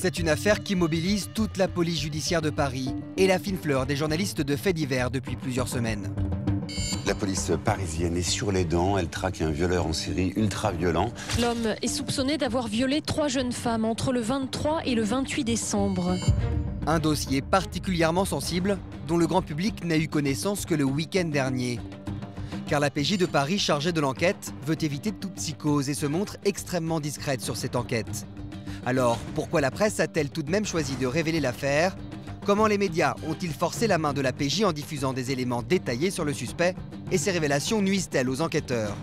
C'est une affaire qui mobilise toute la police judiciaire de Paris et la fine fleur des journalistes de faits divers depuis plusieurs semaines. La police parisienne est sur les dents, elle traque un violeur en série ultra violent. L'homme est soupçonné d'avoir violé 3 jeunes femmes entre le 23 et le 28 décembre. Un dossier particulièrement sensible dont le grand public n'a eu connaissance que le week-end dernier. Car la PJ de Paris chargée de l'enquête veut éviter toute psychose et se montre extrêmement discrète sur cette enquête. Alors, pourquoi la presse a-t-elle tout de même choisi de révéler l'affaire? Comment les médias ont-ils forcé la main de la PJ en diffusant des éléments détaillés sur le suspect? Et ces révélations nuisent-elles aux enquêteurs?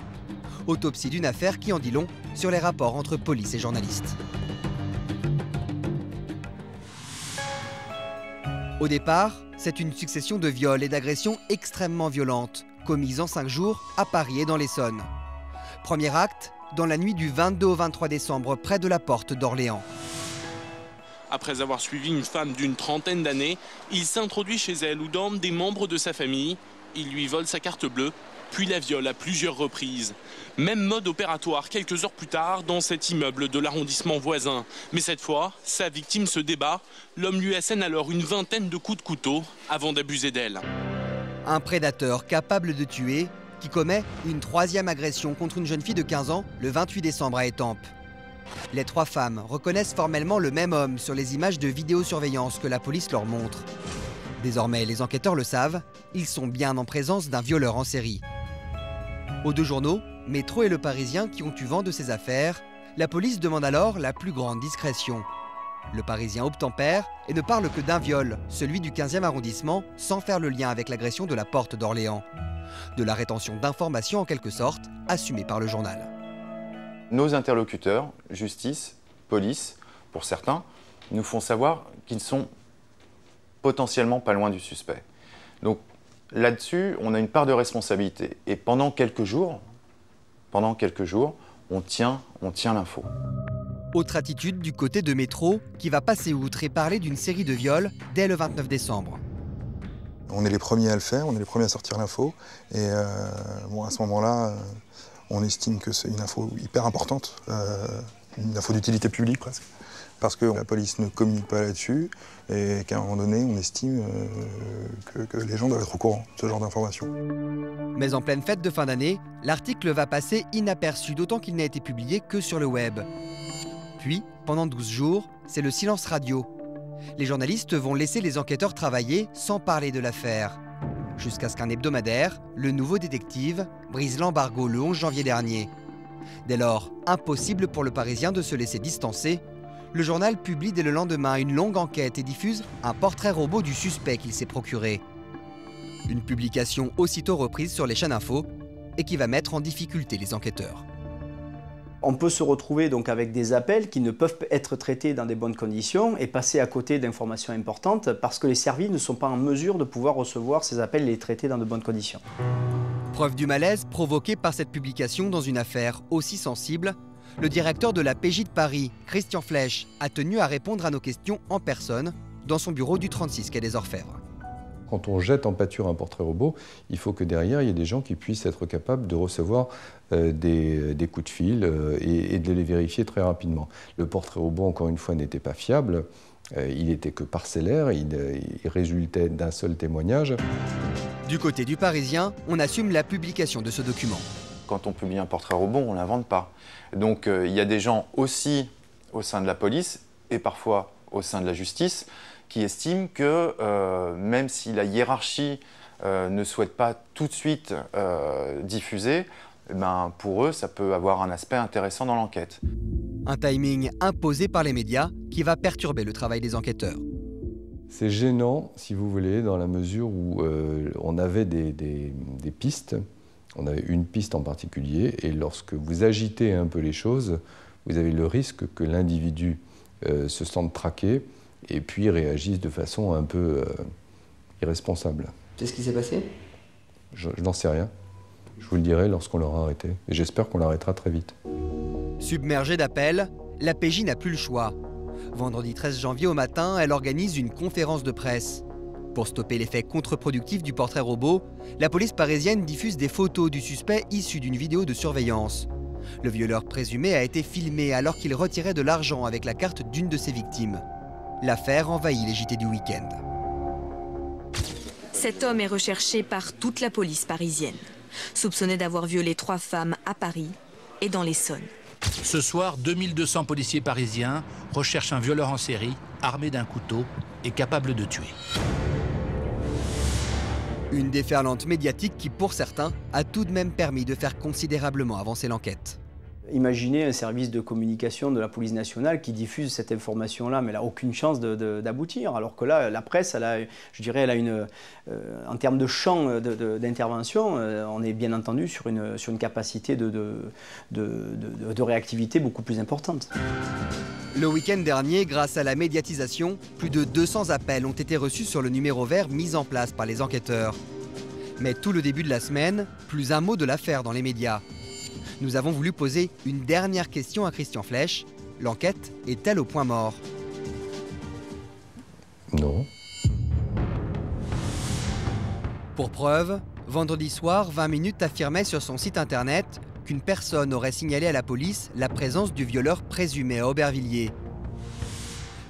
Autopsie d'une affaire qui en dit long sur les rapports entre police et journalistes. Au départ, c'est une succession de viols et d'agressions extrêmement violentes, commises en 5 jours à Paris et dans l'Essonne. Premier acte, dans la nuit du 22 au 23 décembre, près de la porte d'Orléans. Après avoir suivi une femme d'une trentaine d'années, il s'introduit chez elle où dorment des membres de sa famille. Il lui vole sa carte bleue, puis la viole à plusieurs reprises. Même mode opératoire quelques heures plus tard dans cet immeuble de l'arrondissement voisin. Mais cette fois, sa victime se débat. L'homme lui assène alors une vingtaine de coups de couteau avant d'abuser d'elle. Un prédateur capable de tuer qui commet une 3e agression contre une jeune fille de 15 ans le 28 décembre à Étampes. Les 3 femmes reconnaissent formellement le même homme sur les images de vidéosurveillance que la police leur montre. Désormais, les enquêteurs le savent, ils sont bien en présence d'un violeur en série. Aux 2 journaux, Métro et Le Parisien, qui ont eu vent de ces affaires, la police demande alors la plus grande discrétion. Le Parisien obtempère et ne parle que d'un viol, celui du 15e arrondissement, sans faire le lien avec l'agression de la porte d'Orléans. De la rétention d'informations en quelque sorte, assumée par le journal. Nos interlocuteurs, justice, police, pour certains, nous font savoir qu'ils sont potentiellement pas loin du suspect. Donc là-dessus, on a une part de responsabilité. Et pendant quelques jours, on tient l'info. Autre attitude du côté de Métro, qui va passer outre et parler d'une série de viols dès le 29 décembre. On est les premiers à le faire, on est les premiers à sortir l'info. Et bon, à ce moment-là, on estime que c'est une info hyper importante, une info d'utilité publique presque. Parce que la police ne communique pas là-dessus et qu'à un moment donné, on estime que les gens doivent être au courant de ce genre d'informations. Mais en pleine fête de fin d'année, l'article va passer inaperçu, d'autant qu'il n'a été publié que sur le web. Puis, pendant 12 jours, c'est le silence radio. Les journalistes vont laisser les enquêteurs travailler sans parler de l'affaire. Jusqu'à ce qu'un hebdomadaire, Le Nouveau Détective, brise l'embargo le 11 janvier dernier. Dès lors, impossible pour Le Parisien de se laisser distancer. Le journal publie dès le lendemain une longue enquête et diffuse un portrait robot du suspect qu'il s'est procuré. Une publication aussitôt reprise sur les chaînes info et qui va mettre en difficulté les enquêteurs. On peut se retrouver donc avec des appels qui ne peuvent être traités dans des bonnes conditions et passer à côté d'informations importantes parce que les services ne sont pas en mesure de pouvoir recevoir ces appels et les traiter dans de bonnes conditions. Preuve du malaise provoqué par cette publication dans une affaire aussi sensible, le directeur de la PJ de Paris, Christian Flech, a tenu à répondre à nos questions en personne dans son bureau du 36 quai des Orfèvres. Quand on jette en pâture un portrait robot, il faut que derrière, il y ait des gens qui puissent être capables de recevoir des coups de fil et de les vérifier très rapidement. Le portrait robot, encore une fois, n'était pas fiable. Il n'était que parcellaire, il résultait d'un seul témoignage. Du côté du Parisien, on assume la publication de ce document. Quand on publie un portrait robot, on ne l'invente pas. Donc il y a des gens aussi au sein de la police et parfois au sein de la justice qui estiment que même si la hiérarchie ne souhaite pas tout de suite diffuser, ben, pour eux, ça peut avoir un aspect intéressant dans l'enquête. Un timing imposé par les médias qui va perturber le travail des enquêteurs. C'est gênant, si vous voulez, dans la mesure où on avait des pistes. On avait une piste en particulier, et lorsque vous agitez un peu les choses, vous avez le risque que l'individu se sente traqué et puis réagisse de façon un peu irresponsable. C'est ce qui s'est passé? Je n'en sais rien. Je vous le dirai lorsqu'on l'aura arrêté. Et j'espère qu'on l'arrêtera très vite. Submergée d'appels, la PJ n'a plus le choix. Vendredi 13 janvier au matin, elle organise une conférence de presse. Pour stopper l'effet contre-productif du portrait robot, la police parisienne diffuse des photos du suspect issues d'une vidéo de surveillance. Le violeur présumé a été filmé alors qu'il retirait de l'argent avec la carte d'une de ses victimes. L'affaire envahit les JT du week-end. Cet homme est recherché par toute la police parisienne, soupçonné d'avoir violé 3 femmes à Paris et dans l'Essonne. Ce soir, 2200 policiers parisiens recherchent un violeur en série, armé d'un couteau et capable de tuer. Une déferlante médiatique qui, pour certains, a tout de même permis de faire considérablement avancer l'enquête. Imaginez un service de communication de la police nationale qui diffuse cette information-là, mais elle n'a aucune chance d'aboutir. Alors que là, la presse, je dirais, elle a une, en termes de champ d'intervention, on est bien entendu sur une capacité de réactivité beaucoup plus importante. Le week-end dernier, grâce à la médiatisation, plus de 200 appels ont été reçus sur le numéro vert mis en place par les enquêteurs. Mais tout le début de la semaine, plus un mot de l'affaire dans les médias. Nous avons voulu poser une dernière question à Christian Flech. L'enquête est-elle au point mort? Non. Pour preuve, vendredi soir, 20 minutes affirmait sur son site internet qu'une personne aurait signalé à la police la présence du violeur présumé à Aubervilliers.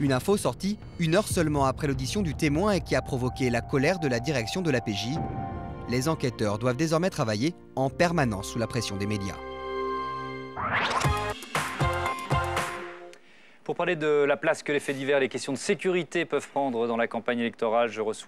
Une info sortie 1 heure seulement après l'audition du témoin et qui a provoqué la colère de la direction de l'APJ. Les enquêteurs doivent désormais travailler en permanence sous la pression des médias. Pour parler de la place que les faits divers et les questions de sécurité peuvent prendre dans la campagne électorale, je reçois